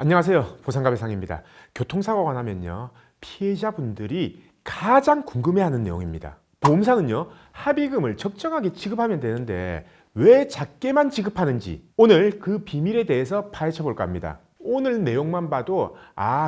안녕하세요. 보상가 배상입니다. 교통사고가 나면요, 피해자분들이 가장 궁금해하는 내용입니다. 보험사는요, 합의금을 적정하게 지급하면 되는데 왜 작게만 지급하는지, 오늘 그 비밀에 대해서 파헤쳐 볼까 합니다. 오늘 내용만 봐도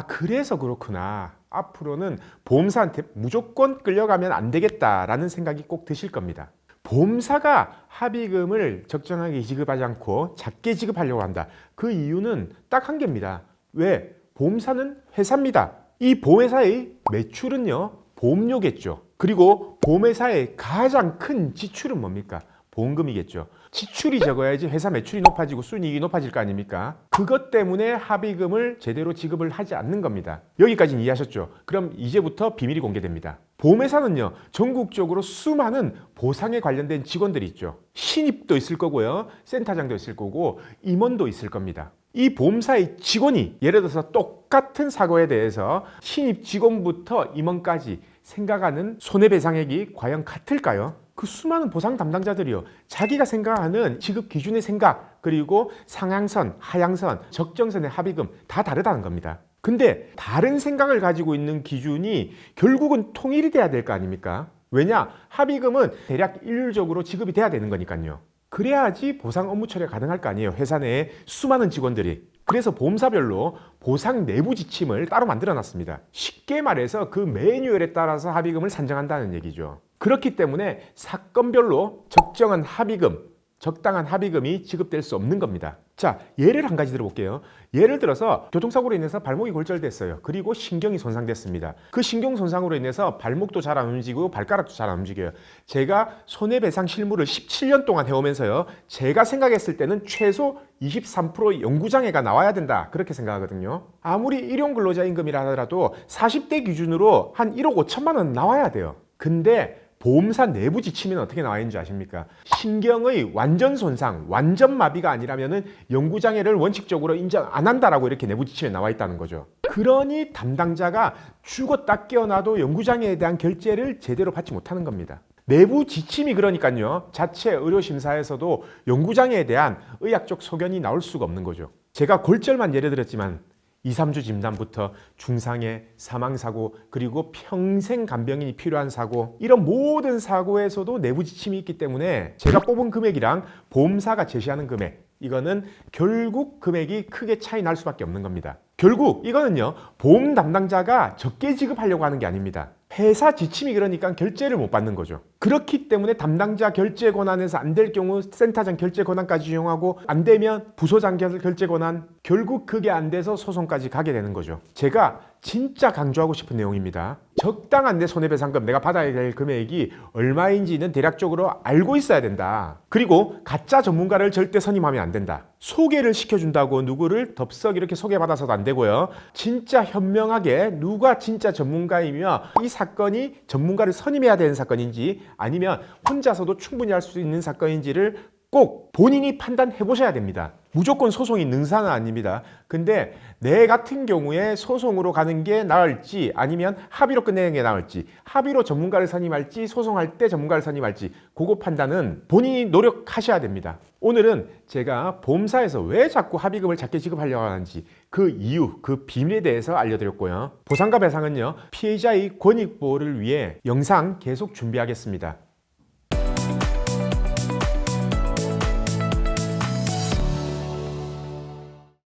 그래서 그렇구나, 앞으로는 보험사한테 무조건 끌려가면 안 되겠다라는 생각이 꼭 드실 겁니다. 보험사가 합의금을 적정하게 지급하지 않고 작게 지급하려고 한다. 그 이유는 딱 한 개입니다. 왜? 보험사는 회사입니다. 이 보험회사의 매출은요, 보험료겠죠. 그리고 보험회사의 가장 큰 지출은 뭡니까? 보험금이겠죠. 지출이 적어야지 회사 매출이 높아지고 순이익이 높아질 거 아닙니까? 그것 때문에 합의금을 제대로 지급을 하지 않는 겁니다. 여기까지는 이해하셨죠? 그럼 이제부터 비밀이 공개됩니다. 보험회사는요, 전국적으로 수많은 보상에 관련된 직원들이 있죠. 신입도 있을 거고요, 센터장도 있을 거고, 임원도 있을 겁니다. 이 보험사의 직원이 예를 들어서 똑같은 사고에 대해서 신입 직원부터 임원까지 생각하는 손해배상액이 과연 같을까요? 그 수많은 보상 담당자들이요, 자기가 생각하는 지급 기준의 생각, 그리고 상향선, 하향선, 적정선의 합의금 다 다르다는 겁니다. 근데 다른 생각을 가지고 있는 기준이 결국은 통일이 돼야 될 거 아닙니까? 왜냐? 합의금은 대략 일률적으로 지급이 돼야 되는 거니까요. 그래야지 보상 업무 처리가 가능할 거 아니에요, 회사 내에 수많은 직원들이. 그래서 보험사별로 보상 내부 지침을 따로 만들어 놨습니다. 쉽게 말해서 그 매뉴얼에 따라서 합의금을 산정한다는 얘기죠. 그렇기 때문에 사건별로 적정한 합의금, 적당한 합의금이 지급될 수 없는 겁니다. 자, 예를 한 가지 들어볼게요. 예를 들어서 교통사고로 인해서 발목이 골절됐어요. 그리고 신경이 손상됐습니다. 그 신경 손상으로 인해서 발목도 잘 안 움직이고 발가락도 잘 안 움직여요. 제가 손해배상 실무를 17년 동안 해오면서요, 제가 생각했을 때는 최소 23% 연구장애가 나와야 된다, 그렇게 생각하거든요. 아무리 일용근로자임금이라 하더라도 40대 기준으로 한 1억 5천만 원 나와야 돼요. 근데 보험사 내부 지침에는 어떻게 나와 있는지 아십니까? 신경의 완전 손상, 완전 마비가 아니라면 연구장애를 원칙적으로 인정 안 한다라고 이렇게 내부 지침에 나와 있다는 거죠. 그러니 담당자가 죽었다 깨어나도 연구장애에 대한 결재를 제대로 받지 못하는 겁니다. 내부 지침이 그러니까요, 자체 의료심사에서도 연구장애에 대한 의학적 소견이 나올 수가 없는 거죠. 제가 골절만 예를 들었지만 2, 3주 진단부터 중상해, 사망사고, 그리고 평생 간병인이 필요한 사고, 이런 모든 사고에서도 내부 지침이 있기 때문에 제가 뽑은 금액이랑 보험사가 제시하는 금액, 이거는 결국 금액이 크게 차이 날 수밖에 없는 겁니다. 결국 이거는요, 보험 담당자가 적게 지급하려고 하는 게 아닙니다. 회사 지침이 그러니까 결재를 못 받는 거죠. 그렇기 때문에 담당자 결재 권한에서 안 될 경우 센터장 결재 권한까지 이용하고, 안 되면 부서장 결재 권한, 결국 그게 안 돼서 소송까지 가게 되는 거죠. 제가 진짜 강조하고 싶은 내용입니다. 적당한 내 손해배상금, 내가 받아야 될 금액이 얼마인지는 대략적으로 알고 있어야 된다. 그리고 가짜 전문가를 절대 선임하면 안 된다. 소개를 시켜준다고 누구를 덥석 이렇게 소개받아서도 안 되고요. 진짜 현명하게 누가 진짜 전문가이며 이 사건이 전문가를 선임해야 되는 사건인지 아니면 혼자서도 충분히 할 수 있는 사건인지를 꼭 본인이 판단해 보셔야 됩니다. 무조건 소송이 능사는 아닙니다. 근데 내 같은 경우에 소송으로 가는 게 나을지 아니면 합의로 끝내는 게 나을지, 합의로 전문가를 선임할지 소송할 때 전문가를 선임할지, 그거 판단은 본인이 노력하셔야 됩니다. 오늘은 제가 보험사에서 왜 자꾸 합의금을 작게 지급하려고 하는지, 그 이유, 그 비밀에 대해서 알려드렸고요. 보상과 배상은요, 피해자의 권익 보호를 위해 영상 계속 준비하겠습니다.